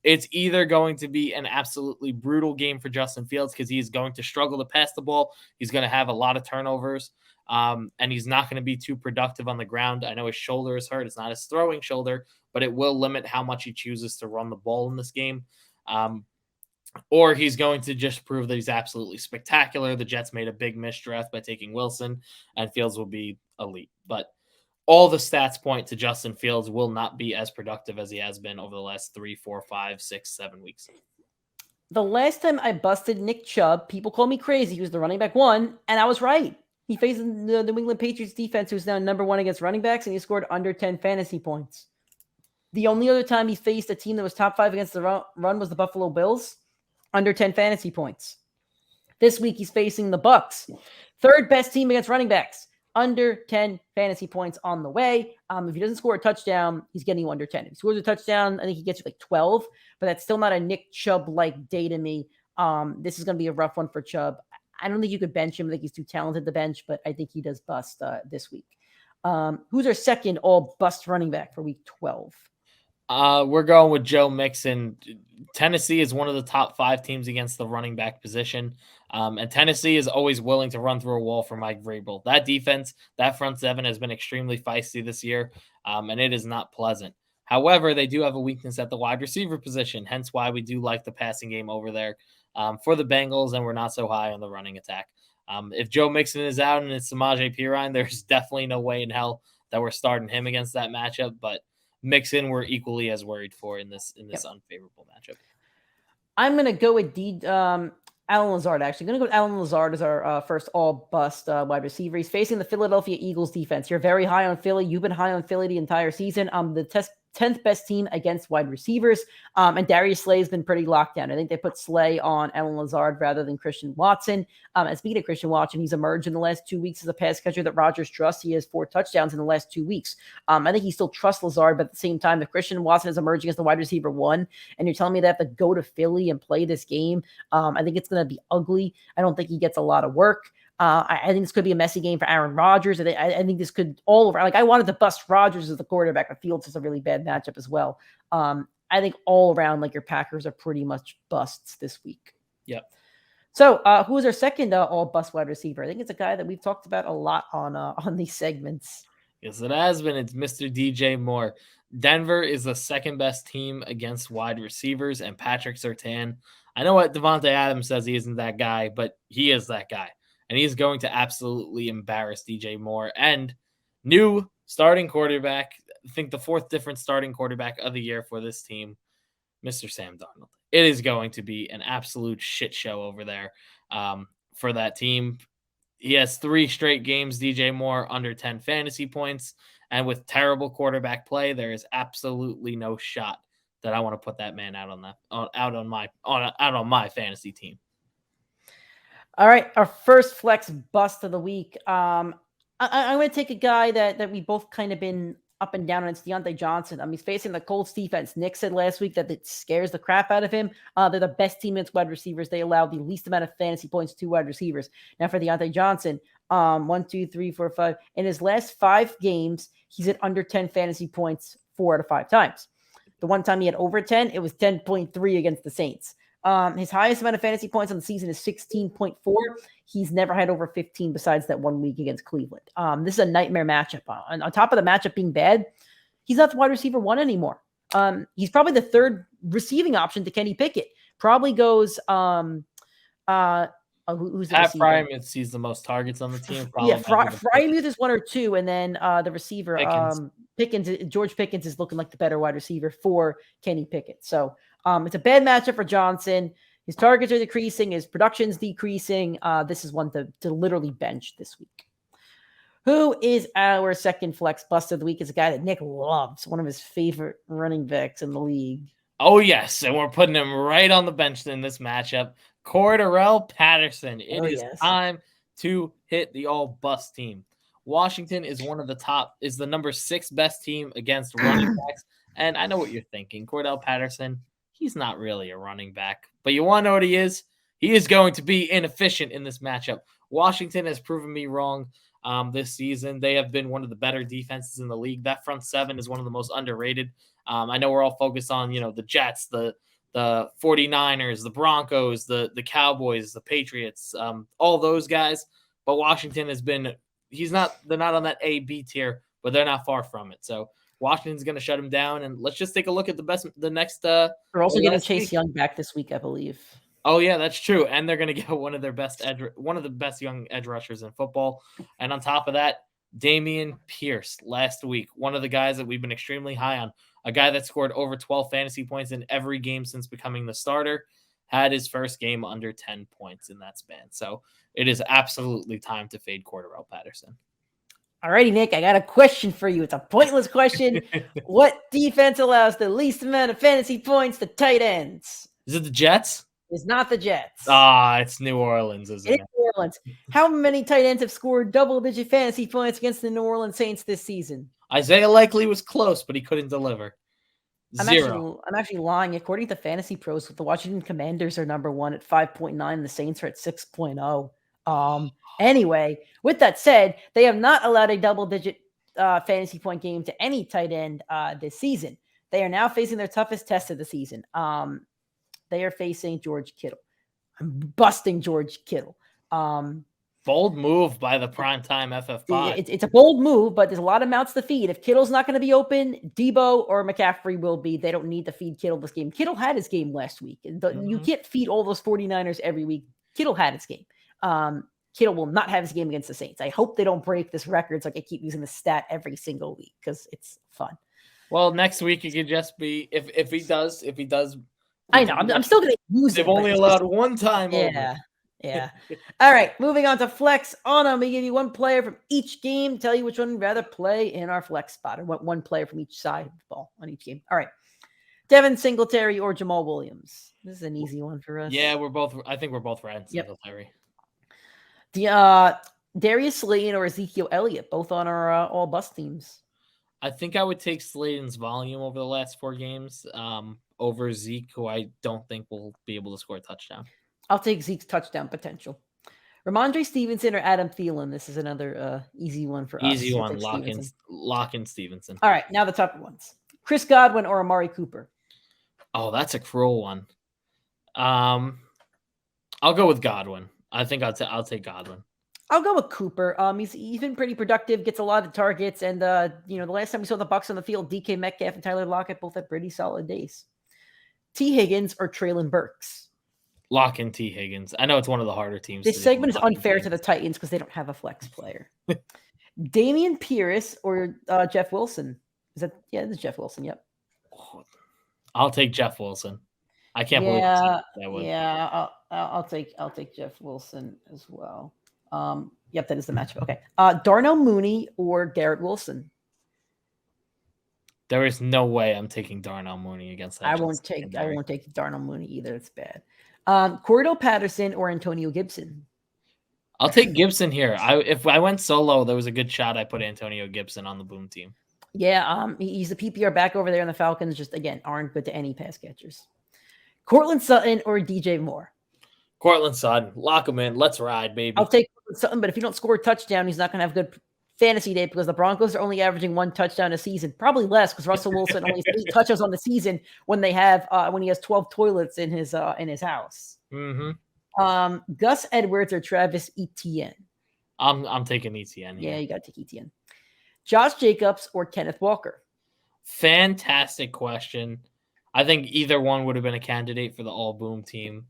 It's either going to be an absolutely brutal game for Justin Fields because he's going to struggle to pass the ball. He's going to have a lot of turnovers, and he's not going to be too productive on the ground. I know his shoulder is hurt. It's not his throwing shoulder, but it will limit how much he chooses to run the ball in this game. Or he's going to just prove that he's absolutely spectacular. The Jets made a big misdraft by taking Wilson, and Fields will be elite. But all the stats point to Justin Fields will not be as productive as he has been over the last 3, 4, 5, 6, 7 weeks. The last time I busted Nick Chubb, people called me crazy. He was the running back 1, and I was right. He faced the New England Patriots defense, who's now number 1 against running backs, and he scored under 10 fantasy points. The only other time he faced a team that was top 5 against the run was the Buffalo Bills, under 10 fantasy points. This week, he's facing the Bucs, third best team against running backs, under 10 fantasy points on the way. If he doesn't score a touchdown, he's getting you under 10. If he scores a touchdown, I think he gets you like 12, but that's still not a Nick Chubb-like day to me. This is going to be a rough one for Chubb. I don't think you could bench him. I think he's too talented to bench, but I think he does bust this week. Who's our second all bust running back for Week 12? We're going with Joe Mixon. Tennessee is one of the top 5 teams against the running back position. And Tennessee is always willing to run through a wall for Mike Vrabel. That defense, that front 7 has been extremely feisty this year, and it is not pleasant. However, they do have a weakness at the wide receiver position, hence why we do like the passing game over there for the Bengals, and we're not so high on the running attack. If Joe Mixon is out and it's Samaje Perine, there's definitely no way in hell that we're starting him against that matchup, but Mixon we're equally as worried for in this unfavorable matchup. I'm going to go with Allen Lazard, actually. I'm going to go with Allen Lazard as our first all-bust wide receiver. He's facing the Philadelphia Eagles defense. You're very high on Philly. You've been high on Philly the entire season. The 10th best team against wide receivers. And Darius Slay has been pretty locked down. I think they put Slay on Allen Lazard rather than Christian Watson. And speaking of Christian Watson, he's emerged in the last 2 weeks as a pass catcher that Rodgers trusts. He has 4 touchdowns in the last 2 weeks. I think he still trusts Lazard, but at the same time, if Christian Watson is emerging as the wide receiver 1, and you're telling me that to go to Philly and play this game, I think it's going to be ugly. I don't think he gets a lot of work. I think this could be a messy game for Aaron Rodgers. I think this could all over. Like, I wanted to bust Rodgers as the quarterback, but Fields is a really bad matchup as well. I think all around, like, your Packers are pretty much busts this week. Yep. So, who is our second all-bust wide receiver? I think it's a guy that we've talked about a lot on these segments. Yes, it has been. It's Mr. DJ Moore. Denver is the second best team against wide receivers, and Patrick Surtain. I know what Devontae Adams says he isn't that guy, but he is that guy. And he's going to absolutely embarrass DJ Moore. And new starting quarterback, I think the fourth different starting quarterback of the year for this team, Mr. Sam Darnold. It is going to be an absolute shit show over there for that team. He has 3 straight games, DJ Moore, under 10 fantasy points. And with terrible quarterback play, there is absolutely no shot that I want to put that man out on my fantasy team. All right, our first flex bust of the week. I'm going to take a guy that we both kind of been up and down on. It's Deontay Johnson. He's facing the Colts defense. Nick said last week that it scares the crap out of him. They're the best team against wide receivers. They allow the least amount of fantasy points to wide receivers. Now for Deontay Johnson, 1, 2, 3, 4, 5. In his last 5 games, he's at under 10 fantasy points 4 out of 5 times. The one time he had over 10, it was 10.3 against the Saints. His highest amount of fantasy points on the season is 16.4. He's never had over 15 besides that 1 week against Cleveland. This is a nightmare matchup. On top of the matchup being bad, he's not the wide receiver 1 anymore. He's probably the third receiving option to Kenny Pickett. Probably goes who's the Pat receiver? Freiermuth sees the most targets on the team. Yeah, Freiermuth is 1 or 2, and then the receiver George Pickens is looking like the better wide receiver for Kenny Pickett. So it's a bad matchup for Johnson. His targets are decreasing. His production's decreasing. This is one to literally bench this week. Who is our second flex bust of the week? Is a guy that Nick loves, one of his favorite running backs in the league. Oh, yes, and we're putting him right on the bench in this matchup. Cordarrelle Patterson. It is time to hit the all-bust team. Washington is the number 6 best team against running backs. And I know what you're thinking. Cordarrelle Patterson, he's not really a running back. But you want to know what he is? He is going to be inefficient in this matchup. Washington has proven me wrong this season. They have been one of the better defenses in the league. That front 7 is one of the most underrated. I know we're all focused on, the Jets, the 49ers, the Broncos, the Cowboys, the Patriots, all those guys. But Washington they're not on that A-B tier, but they're not far from it. So Washington's going to shut him down. And let's just take a look at the next. They're also getting Chase Young back this week, I believe. Oh yeah, that's true. And they're going to get one of the best young edge rushers in football. And on top of that, Dameon Pierce last week, one of the guys that we've been extremely high on, a guy that scored over 12 fantasy points in every game since becoming the starter, had his first game under 10 points in that span. So it is absolutely time to fade Cordarrelle Patterson. All righty, Nick, I got a question for you. It's a pointless question. What defense allows the least amount of fantasy points to tight ends? Is it the Jets? It's not the Jets. It's New Orleans, isn't it? It's New Orleans. How many tight ends have scored double-digit fantasy points against the New Orleans Saints this season? Isaiah Likely was close, but he couldn't deliver. 0. I'm actually lying. According to Fantasy Pros, the Washington Commanders are number 1 at 5.9. The Saints are at 6.0. Anyway, with that said, they have not allowed a double-digit fantasy point game to any tight end this season. They are now facing their toughest test of the season. They are facing George Kittle. I'm busting George Kittle. Bold move by the PrimeTime FFPod. It's a bold move, but there's a lot of mouths to feed. If Kittle's not going to be open, Debo or McCaffrey will be. They don't need to feed Kittle this game. Kittle had his game last week. You can't feed all those 49ers every week. Kittle had his game. Kittle will not have his game against the Saints. I hope they don't break this record so I can keep using the stat every single week because it's fun. Well, next week it could just be if he does. I know. I'm still going to use it. They've only allowed one time. Yeah. Yeah. All right. Moving on to flex on them. We give you one player from each game. Tell you which one you'd rather play in our flex spot. Or one player from each side of the ball on each game. All right. Devin Singletary or Jamal Williams. This is an easy one for us. Yeah, I think we're both right. Singletary. Darius Slayton or Ezekiel Elliott, both on our all bust teams. I think I would take Slayton's volume over the last 4 games over Zeke, who I don't think will be able to score a touchdown. I'll take Zeke's touchdown potential. Ramondre Stevenson or Adam Thielen. This is another easy one for us. Easy one. Lock in Stevenson. All right. Now the tougher ones. Chris Godwin or Amari Cooper. Oh, that's a cruel one. I'll go with Godwin. I think I'll take Godwin. I'll go with Cooper. He's been pretty productive, gets a lot of targets, and the last time we saw the Bucs on the field, DK Metcalf and Tyler Lockett both had pretty solid days. T. Higgins or Treylon Burks? Lock in T. Higgins. I know it's one of the harder teams. This segment is unfair to the Titans because they don't have a flex player. Dameon Pierce or Jeff Wilson? This is Jeff Wilson. Yep. I'll take Jeff Wilson. I can't believe that one. Yeah, I'll take Jeff Wilson as well. Yep, that is the matchup. Okay. Darnell Mooney or Garrett Wilson? There is no way I'm taking Darnell Mooney against that. I won't take Darnell Mooney either. It's bad. Cordell Patterson or Antonio Gibson? I'll take Gibson here. If I went solo, there was a good shot I put Antonio Gibson on the boom team. Yeah, he's the PPR back over there, and the Falcons just again aren't good to any pass catchers. Cortland Sutton or DJ Moore? Cortland Sutton, lock him in. Let's ride, baby. I'll take Sutton, but if you don't score a touchdown, he's not going to have a good fantasy day because the Broncos are only averaging 1 touchdown a season, probably less because Russell Wilson only has 8 touchdowns on the season when he has 12 toilets in his house. Mm-hmm. Gus Edwards or Travis Etienne? I'm taking Etienne. Yeah, you got to take Etienne. Josh Jacobs or Kenneth Walker? Fantastic question. I think either one would have been a candidate for the all boom team.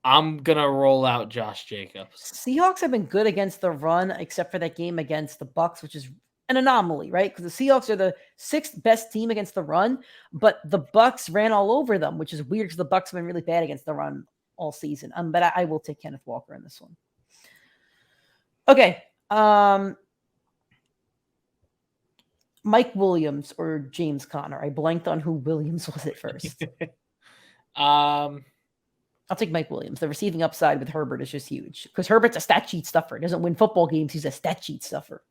I'm going to roll out Josh Jacobs. Seahawks have been good against the run, except for that game against the Bucs, which is an anomaly, right? Because the Seahawks are the 6th best team against the run, but the Bucs ran all over them, which is weird because the Bucs have been really bad against the run all season. But I will take Kenneth Walker in this one. Okay. Mike Williams or James Conner? I blanked on who Williams was at first. I'll take Mike Williams. The receiving upside with Herbert is just huge because Herbert's a stat sheet stuffer. He doesn't win football games. He's a stat sheet stuffer.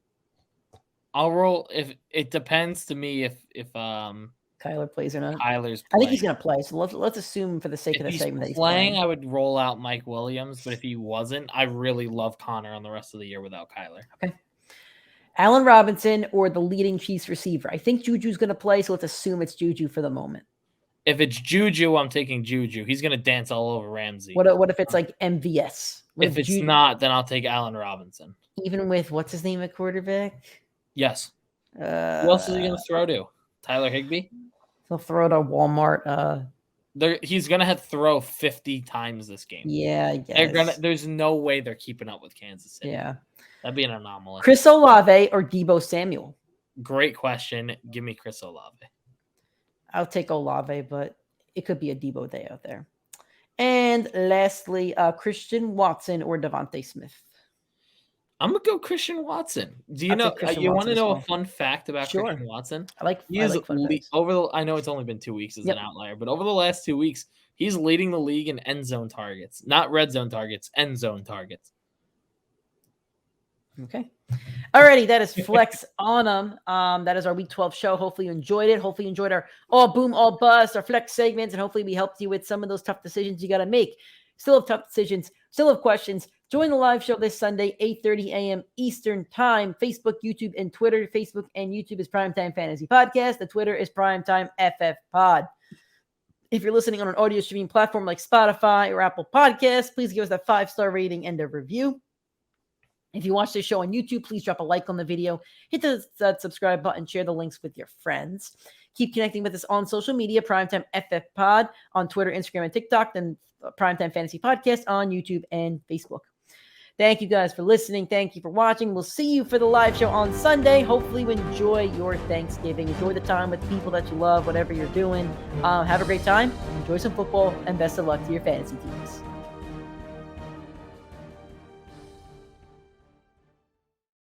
I'll roll if it depends to me if Kyler plays or not. Kyler's playing. I think he's going to play. So let's assume for the sake of the segment that he's playing. I would roll out Mike Williams, but if he wasn't, I really love Connor on the rest of the year without Kyler. Okay. Allen Robinson or the leading Chiefs receiver? I think Juju's going to play, so let's assume it's Juju for the moment. If it's Juju, I'm taking Juju. He's going to dance all over Ramsey. What if it's like MVS? If it's not, then I'll take Allen Robinson. Even with what's his name at quarterback? Yes. Who else is he going to throw to? Tyler Higbee? He'll throw to Walmart. He's going to have to throw 50 times this game. Yeah, I guess. There's no way they're keeping up with Kansas City. Yeah. That'd be an anomaly. Chris Olave or Deebo Samuel? Great question. Give me Chris Olave. I'll take Olave, but it could be a Deebo day out there. And lastly, Christian Watson or Devontae Smith? I'm going to go Christian Watson. Do you know? You want to know a fun fact about Christian Watson? I like fun facts. I know it's only been 2 weeks as an outlier, but over the last 2 weeks, he's leading the league in end zone targets. Not red zone targets, end zone targets. Okay. Alrighty, that is Flex on them. That is our Week 12 show. Hopefully you enjoyed it. Hopefully you enjoyed our all boom, all bust, our Flex segments, and hopefully we helped you with some of those tough decisions you got to make. Still have tough decisions. Still have questions. Join the live show this Sunday, 8:30 a.m. Eastern Time. Facebook, YouTube, and Twitter. Facebook and YouTube is Primetime Fantasy Podcast. The Twitter is PrimeTimeFFPod. If you're listening on an audio streaming platform like Spotify or Apple Podcasts, please give us that 5-star rating and a review. If you watch this show on YouTube, please drop a like on the video. Hit the subscribe button. Share the links with your friends. Keep connecting with us on social media, Primetime FF Pod on Twitter, Instagram, and TikTok, and Primetime Fantasy Podcast on YouTube and Facebook. Thank you guys for listening. Thank you for watching. We'll see you for the live show on Sunday. Hopefully you enjoy your Thanksgiving. Enjoy the time with people that you love, whatever you're doing. Have a great time. Enjoy some football, and best of luck to your fantasy teams.